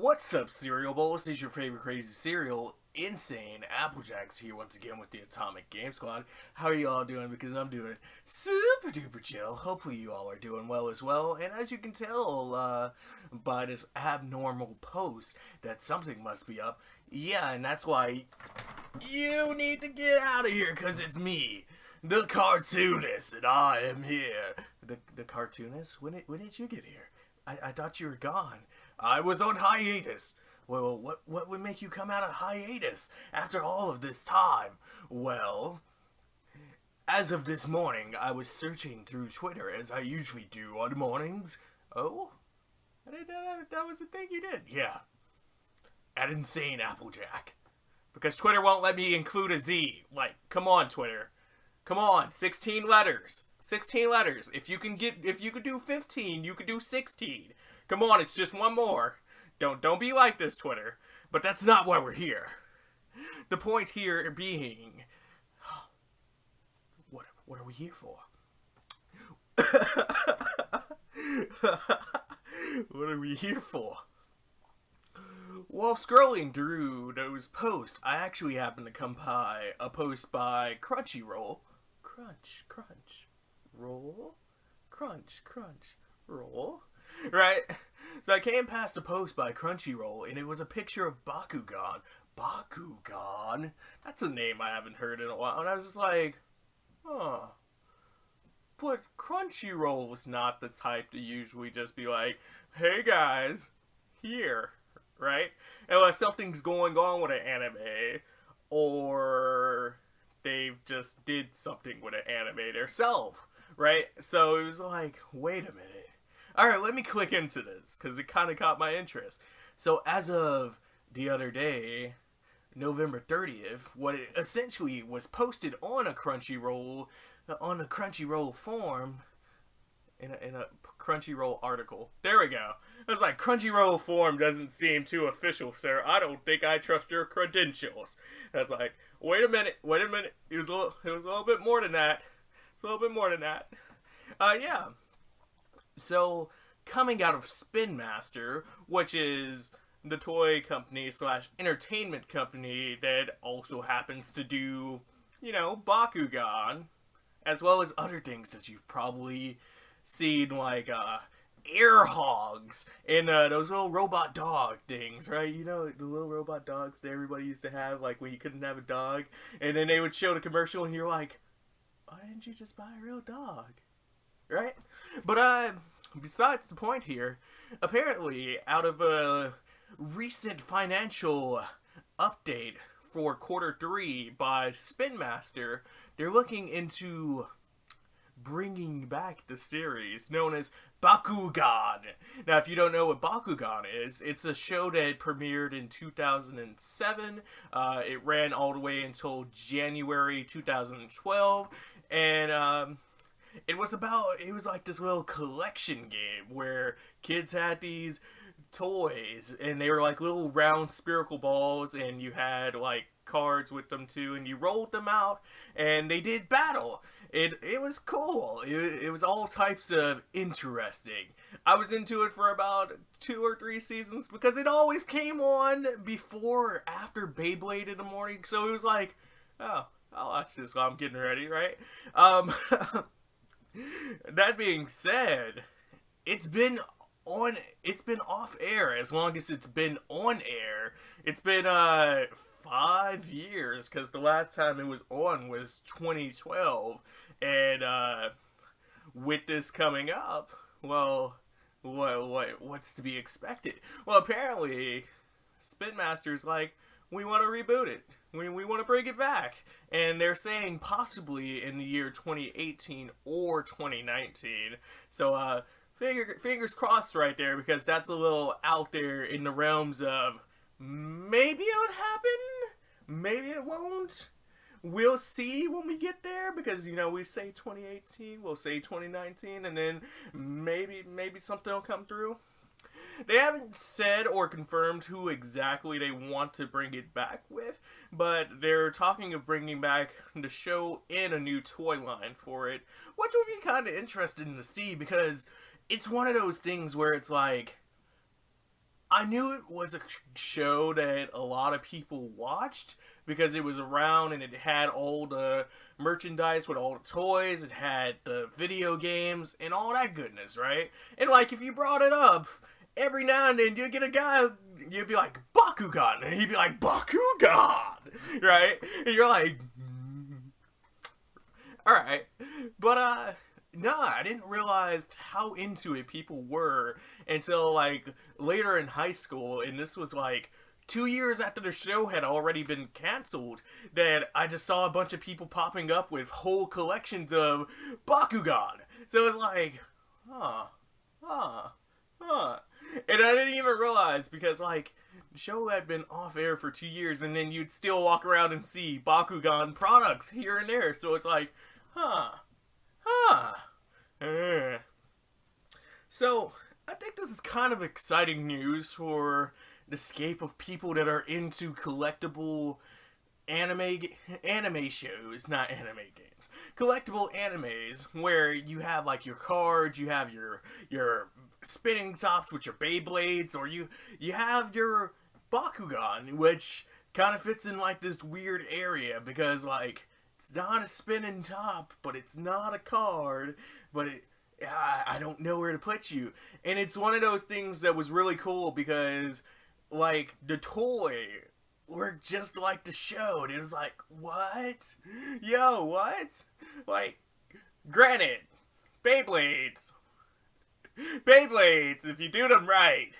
What's up, cereal bowls? This is your favorite crazy cereal, InsaneAppleJackz, here once again with the Atomic Game Squad. How are you all doing? Because I'm doing super duper chill. Hopefully you all are doing well as well. And as you can tell by this abnormal post, that something must be up. Yeah, and that's why you need to get out of here, because it's me, the cartoonist, and I am here. The cartoonist? When did you get here? I thought you were gone. I was on hiatus. Well, what would make you come out of hiatus after all of this time? Well, as of this morning, I was searching through Twitter as I usually do on mornings. Oh? I didn't know that was the thing you did. Yeah. At InsaneAppleJack. Because Twitter won't let me include a Z. Like, come on, Twitter. Come on, 16 letters. 16 letters. If you could do 15, you could do 16. Come on, it's just one more. Don't be like this, Twitter. But that's not why we're here. The point here being, what are we here for? What are we here for? While scrolling through those posts, I actually happened to come by a post by Crunchyroll. Crunch, roll. Right? So I came past a post by Crunchyroll, and it was a picture of Bakugan. Bakugan? That's a name I haven't heard in a while. And I was just like, huh. But Crunchyroll was not the type to usually just be like, hey guys, here. Right? Unless something's going on with an anime, or they've just did something with an anime themselves. Right? So it was like, wait a minute. Alright, let me click into this, because it kind of caught my interest. So as of the other day, November 30th, what it essentially was posted on a Crunchyroll form, in a Crunchyroll article. There we go. I was like, Crunchyroll form doesn't seem too official, sir. I don't think I trust your credentials. I was like, wait a minute. It was a little bit more than that. It's a little bit more than that. Yeah. So, coming out of Spin Master, which is the toy company / entertainment company that also happens to do, Bakugan, as well as other things that you've probably seen, like, air hogs and those little robot dog things, right? You know, the little robot dogs that everybody used to have, like, when you couldn't have a dog, and then they would show the commercial and you're like, why didn't you just buy a real dog? Right? But, besides the point here, apparently, out of a recent financial update for Q3 by Spin Master, they're looking into bringing back the series known as Bakugan. Now, if you don't know what Bakugan is, it's a show that premiered in 2007. It ran all the way until January 2012, and it was like this little collection game where kids had these toys, and they were like little round spherical balls, and you had like cards with them too, and you rolled them out, and they did battle. It was cool. It was all types of interesting. I was into it for about 2 or 3 seasons because it always came on before or after Beyblade in the morning, so it was like, oh, I'll watch this while I'm getting ready, right? That being said, it's been off air as long as it's been on air. It's been 5 years, because the last time it was on was 2012, and with this coming up, well, what's to be expected? Well, apparently, Spin Master's like, we want to reboot it. We want to bring it back. And they're saying possibly in the year 2018 or 2019. So, fingers crossed right there, because that's a little out there in the realms of maybe it'll happen, maybe it won't. We'll see when we get there, because, we say 2018, we'll say 2019, and then maybe something will come through. They haven't said or confirmed who exactly they want to bring it back with, but they're talking of bringing back the show in a new toy line for it, which would be kind of interesting to see, because it's one of those things where it's like, I knew it was a show that a lot of people watched because it was around and it had all the merchandise with all the toys, it had the video games and all that goodness, right? And like if you brought it up, every now and then you'd get a guy, you'd be like, Bakugan, and he'd be like, Bakugan, right? And you're like, alright. But no, I didn't realize how into it people were until like later in high school, and this was like 2 years after the show had already been canceled, that I just saw a bunch of people popping up with whole collections of Bakugan. So it's like, huh. And I didn't even realize because like the show had been off air for 2 years, and then you'd still walk around and see Bakugan products here and there. So it's like, huh. So, I think this is kind of exciting news for the scape of people that are into collectible anime shows, not anime games. Collectible animes where you have like your cards, you have your spinning tops with your Beyblades, or you have your Bakugan, which kind of fits in like this weird area because like it's not a spinning top, but it's not a card, but I don't know where to put you. And it's one of those things that was really cool because, like, the toy worked just like the show. And it was like, what? Yo, what? Like, granted, Beyblades, if you do them right,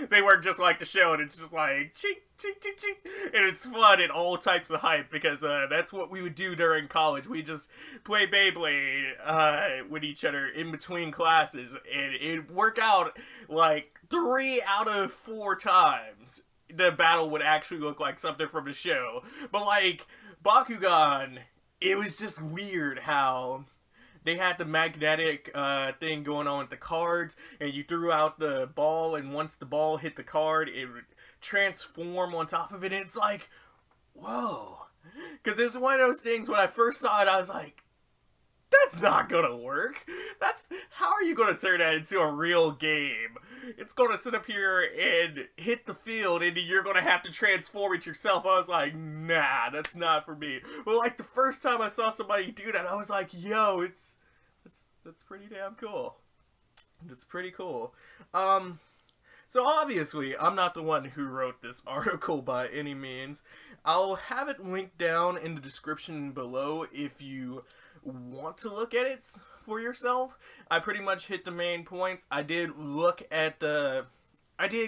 they work just like the show, and it's just like, chink, chink, chink, chink. And it's fun and all types of hype, because that's what we would do during college. We just play Beyblade with each other in between classes, and it'd work out like 3 out of 4 times the battle would actually look like something from the show. But like, Bakugan, it was just weird how they had the magnetic thing going on with the cards, and you threw out the ball, and once the ball hit the card, it would transform on top of it, and it's like, whoa. Because it's one of those things, when I first saw it, I was like, that's not gonna work. How are you gonna turn that into a real game? It's gonna sit up here and hit the field, and you're gonna have to transform it yourself. I was like, nah, that's not for me. Well, like the first time I saw somebody do that, I was like, yo, that's pretty damn cool. It's pretty cool. So obviously, I'm not the one who wrote this article by any means. I'll have it linked down in the description below if you want to look at it for yourself. I pretty much hit the main points. I did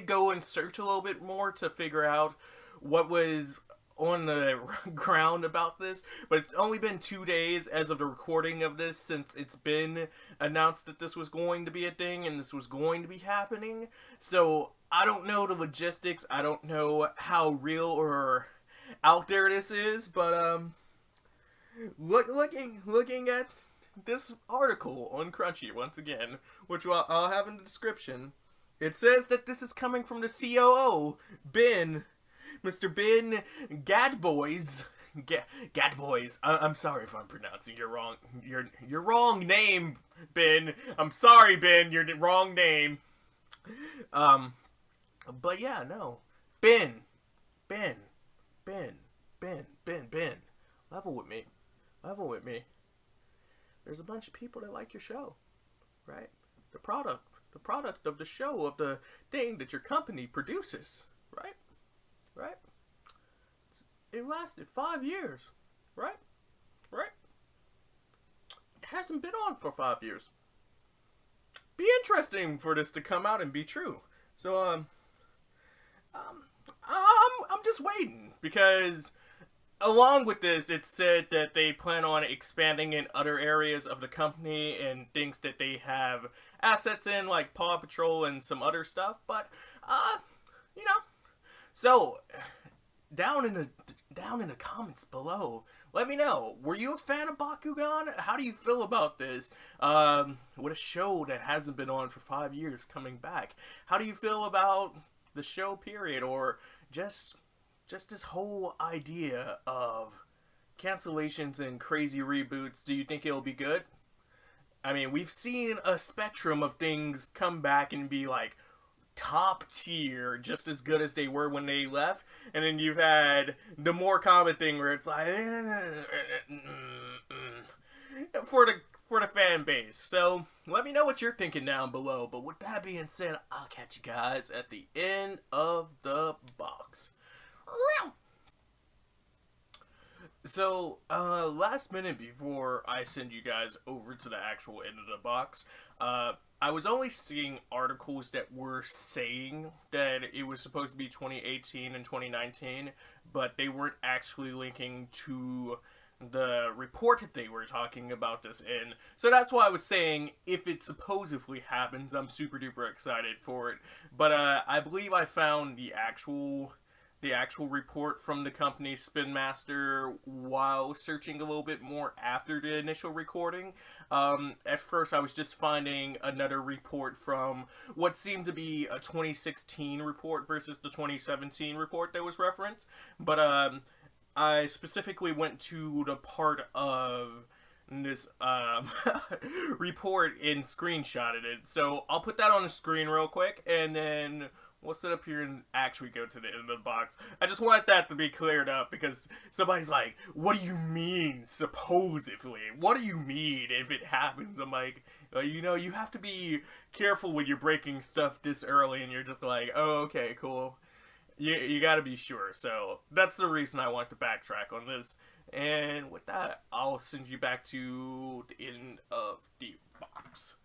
go and search a little bit more to figure out what was on the ground about this, but it's only been 2 days as of the recording of this since it's been announced that this was going to be a thing and this was going to be happening. So I don't know the logistics. I don't know how real or out there this is, but looking at this article on Crunchy once again, which I'll have in the description, it says that this is coming from the COO, Mr. Ben Gadboys. Gadboys. I'm sorry if I'm pronouncing your wrong name, Ben. I'm sorry, Ben. Your wrong name. But yeah, no. Ben. Level with me. There's a bunch of people that like your show, right? The product of the show, of the thing that your company produces, right? It lasted 5 years, right? It hasn't been on for 5 years. Be interesting for this to come out and be true. So, I'm just waiting, because along with this, it's said that they plan on expanding in other areas of the company and things that they have assets in, like Paw Patrol and some other stuff. But, so down in the comments below, let me know. Were you a fan of Bakugan? How do you feel about this? With a show that hasn't been on for 5 years coming back, how do you feel about the show period, or just this whole idea of cancellations and crazy reboots? Do you think it'll be good? I mean, we've seen a spectrum of things come back and be like, top tier, just as good as they were when they left, and then you've had the more common thing where it's like for the fan base. So let me know what you're thinking down below. But with that being said, I'll catch you guys at the end of the box. So, last minute before I send you guys over to the actual end of the box, I was only seeing articles that were saying that it was supposed to be 2018 and 2019, but they weren't actually linking to the report that they were talking about this in. So that's why I was saying, if it supposedly happens, I'm super duper excited for it. But I believe I found the actual report from the company Spin Master while searching a little bit more after the initial recording. At first I was just finding another report from what seemed to be a 2016 report versus the 2017 report that was referenced. But I specifically went to the part of this report and screenshotted it. So I'll put that on the screen real quick, and then we'll sit up here and actually go to the end of the box. I just want that to be cleared up, because somebody's like, what do you mean, supposedly? What do you mean if it happens? I'm like, you know, you have to be careful when you're breaking stuff this early, and you're just like, oh, okay, cool. You gotta be sure. So that's the reason I want to backtrack on this. And with that, I'll send you back to the end of the box.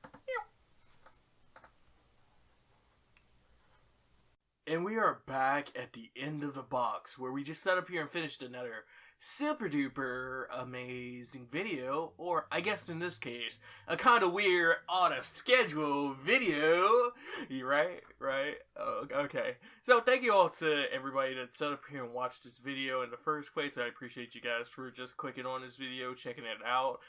And we are back at the end of the box, where we just sat up here and finished another super duper amazing video, or I guess in this case, a kind of weird on a schedule video. You right? Oh, okay. So thank you all to everybody that sat up here and watched this video in the first place. I appreciate you guys for just clicking on this video, checking it out.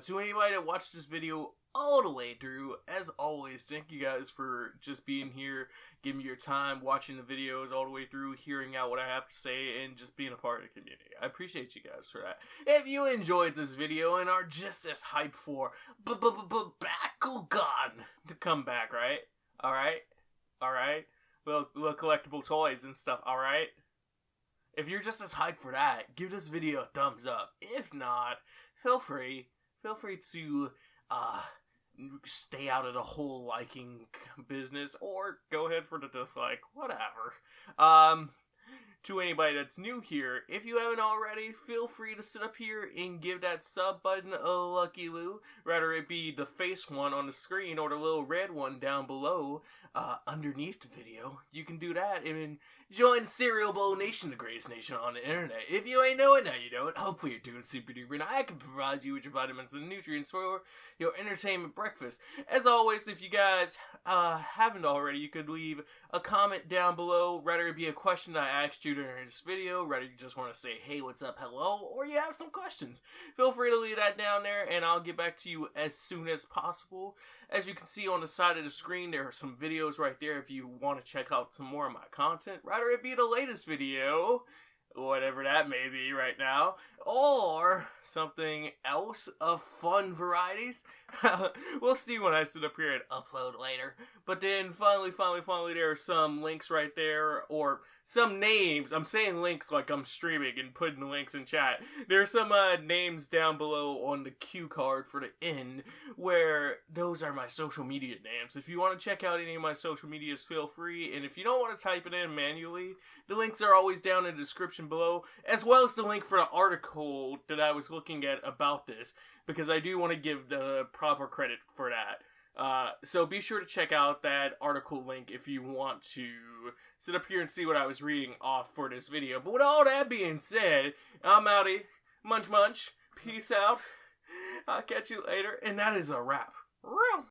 To anybody that watched this video all the way through, as always, thank you guys for just being here, giving me your time, watching the videos all the way through, hearing out what I have to say, and just being a part of the community. I appreciate you guys for that. If you enjoyed this video and are just as hyped for Bakugan to come back, right? Alright? Little collectible toys and stuff, alright? If you're just as hyped for that, give this video a thumbs up. If not, feel free to stay out of the whole liking business, or go ahead for the dislike, whatever. To anybody that's new here, if you haven't already, feel free to sit up here and give that sub button a lucky loo, whether it be the face one on the screen or the little red one down below underneath the video. You can do that and join Cereal Bowl Nation, the greatest nation on the internet. If you ain't know it, now you know it. Hopefully you're doing super duper, and I can provide you with your vitamins and nutrients for your entertainment breakfast. As always, if you guys haven't already, you could leave a comment down below, whether it be a question I asked you during this video, whether you just want to say, hey, what's up, hello, or you have some questions. Feel free to leave that down there, and I'll get back to you as soon as possible. As you can see on the side of the screen, there are some videos right there if you want to check out some more of my content. Whether it be the latest video, whatever that may be right now, or something else of fun varieties. We'll see when I sit up here and upload later. But then finally, there are some links right there, or some names. I'm saying links like I'm streaming and putting the links in chat. There's some names down below on the cue card for the end, where those are my social media names. If you want to check out any of my social medias, feel free. And if you don't want to type it in manually, the links are always down in the description below, as well as the link for the article that I was looking at about this, because I do want to give the proper credit for that. So be sure to check out that article link if you want to sit up here and see what I was reading off for this video. But with all that being said, I'm outie. Munch munch. Peace out. I'll catch you later. And that is a wrap.